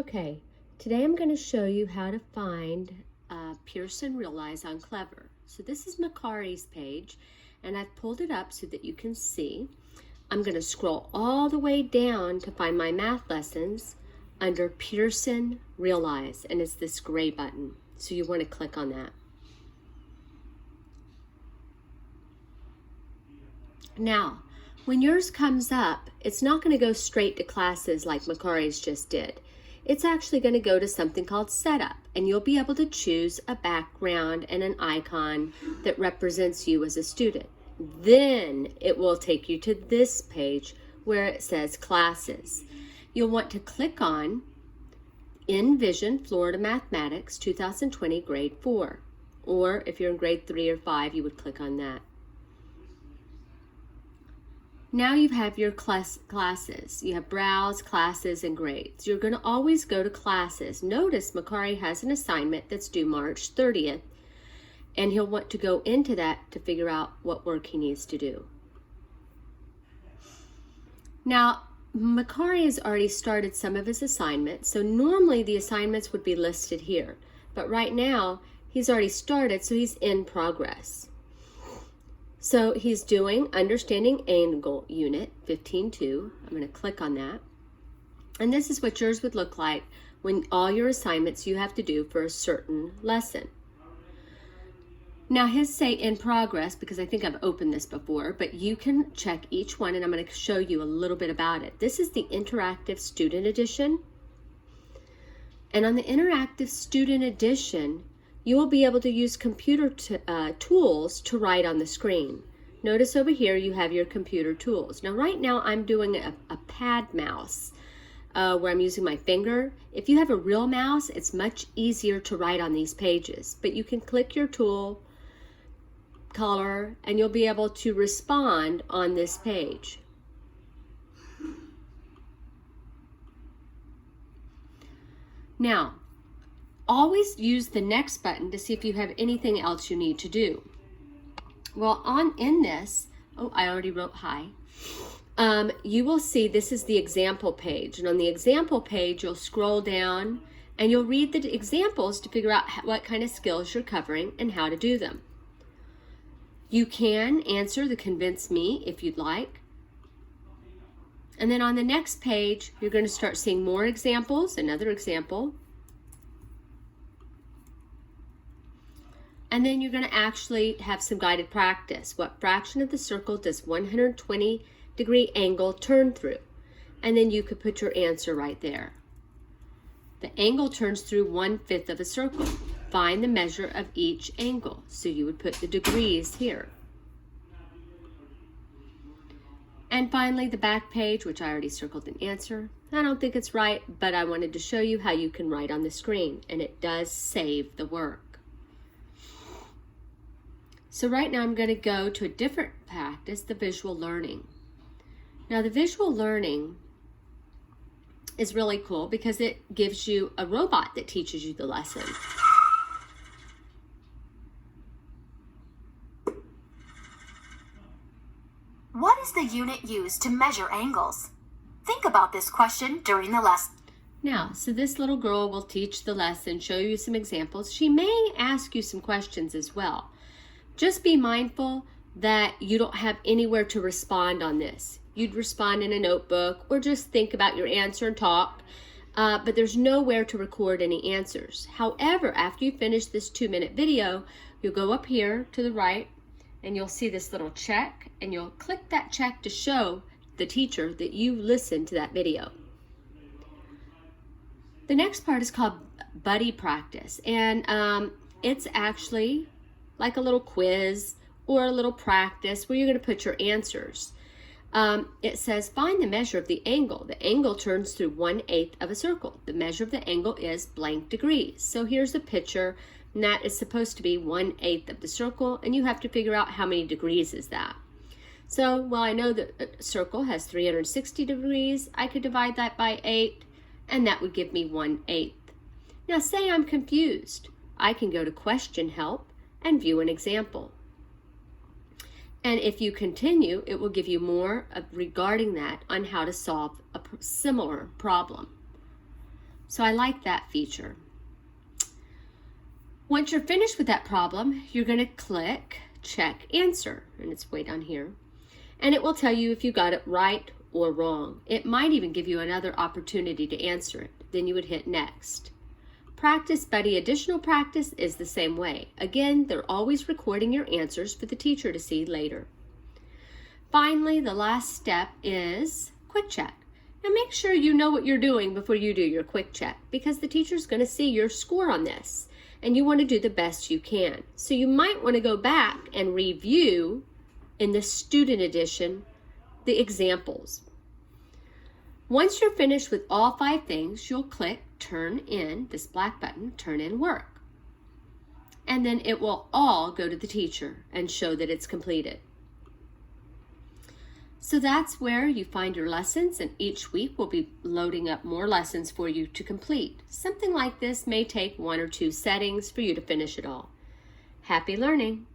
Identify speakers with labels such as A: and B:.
A: Okay, today I'm going to show you how to find Pearson Realize on Clever. So this is Macari's page, and I've pulled it up so that you can see. I'm going to scroll all the way down to find my math lessons under Pearson Realize, and it's this gray button. So you want to click on that. Now, when yours comes up, it's not going to go straight to classes like Macari's just did. It's actually going to go to something called Setup, and you'll be able to choose a background and an icon that represents you as a student. Then it will take you to this page where it says Classes. You'll want to click on Envision Florida Mathematics 2020 Grade 4, or if you're in grade 3 or 5, you would click on that. Now you have your classes. You have Browse, Classes, and Grades. You're going to always go to Classes. Notice Macari has an assignment that's due March 30th, and he'll want to go into that to figure out what work he needs to do. Now, Macari has already started some of his assignments, so normally the assignments would be listed here. But right now, he's already started, so he's in progress. So he's doing Understanding Angle Unit 15.2. I'm going to click on that. And this is what yours would look like when all your assignments you have to do for a certain lesson. Now his say in progress, because I think I've opened this before, but you can check each one and I'm going to show you a little bit about it. This is the Interactive Student Edition. And on the Interactive Student Edition, you will be able to use computer tools to write on the screen. Notice over here you have your computer tools. Now right now I'm doing a pad mouse where I'm using my finger. If you have a real mouse, it's much easier to write on these pages. But you can click your tool, color, and you'll be able to respond on this page. Now, always use the next button to see if you have anything else you need to do. Well, in this, I already wrote hi. You will see this is the example page. And on the example page, you'll scroll down and you'll read the examples to figure out what kind of skills you're covering and how to do them. You can answer the Convince Me if you'd like. And then on the next page, you're going to start seeing more examples, another example. And then you're going to actually have some guided practice. What fraction of the circle does 120-degree angle turn through? And then you could put your answer right there. The angle turns through 1/5 of a circle. Find the measure of each angle. So you would put the degrees here. And finally, the back page, which I already circled an answer. I don't think it's right, but I wanted to show you how you can write on the screen. And it does save the work. So right now I'm going to go to a different practice, the visual learning. Now the visual learning is really cool because it gives you a robot that teaches you the lesson.
B: What is the unit used to measure angles? Think about this question during the lesson.
A: Now, so this little girl will teach the lesson, show you some examples. She may ask you some questions as well. Just be mindful that you don't have anywhere to respond on this. You'd respond in a notebook or just think about your answer and talk, but there's nowhere to record any answers. However, after you finish this 2-minute video, you'll go up here to the right and you'll see this little check and you'll click that check to show the teacher that you listened to that video. The next part is called Buddy Practice, and it's actually like a little quiz or a little practice where you're going to put your answers. It says, find the measure of the angle. The angle turns through 1/8 of a circle. The measure of the angle is blank degrees. So here's a picture, and that is supposed to be 1/8 of the circle, and you have to figure out how many degrees is that. So, well, I know that a circle has 360 degrees. I could divide that by 8, and that would give me 1/8. Now, say I'm confused. I can go to Question Help and view an example. And if you continue, it will give you more regarding that on how to solve a similar problem. So I like that feature. Once you're finished with that problem, you're going to click Check Answer, and it's way down here. And it will tell you if you got it right or wrong. It might even give you another opportunity to answer it. Then you would hit Next. Practice Buddy Additional Practice is the same way. Again, they're always recording your answers for the teacher to see later. Finally, the last step is Quick Check. And make sure you know what you're doing before you do your Quick Check, because the teacher's going to see your score on this, and you want to do the best you can. So you might want to go back and review in the student edition the examples. Once you're finished with all 5 things, you'll click Turn In, this black button, Turn In Work. And then it will all go to the teacher and show that it's completed. So that's where you find your lessons, and each week we'll be loading up more lessons for you to complete. Something like this may take 1 or 2 settings for you to finish it all. Happy learning!